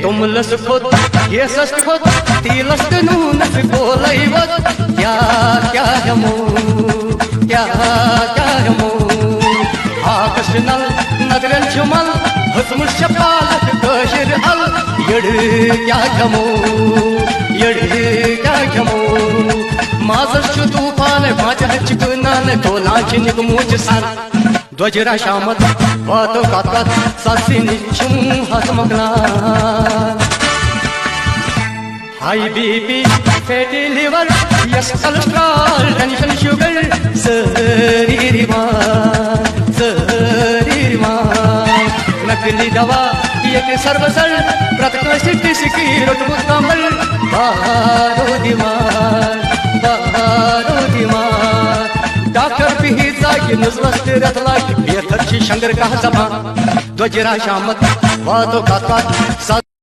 तुम लस खोत ये सस्त खोत ती लस्त नून बोलाई वत क्या क्या हमो क्या क्या हमो आकाश नल नगरन चुमल हसमुश शपाल कशिर अल यड क्या हमो यड क्या हमो माजश तूफान माज हचकनान तोलाच निगमूच सान द्वजरा शामत वातो कातात सासी निचुम हसमगलान हाई बीपी फैटी लिवर यस कोलेस्ट्रॉल टेंशन शुगर सरीरमान नकली दवा एक सर्वसर प्रत्यक्ष सिकी रोट मुकामल बारो दिमाग डॉक्टर पिहिचा की नजवस्त रतला की बेहतर शंकर का जमा द्वजरा शामत वातो कातात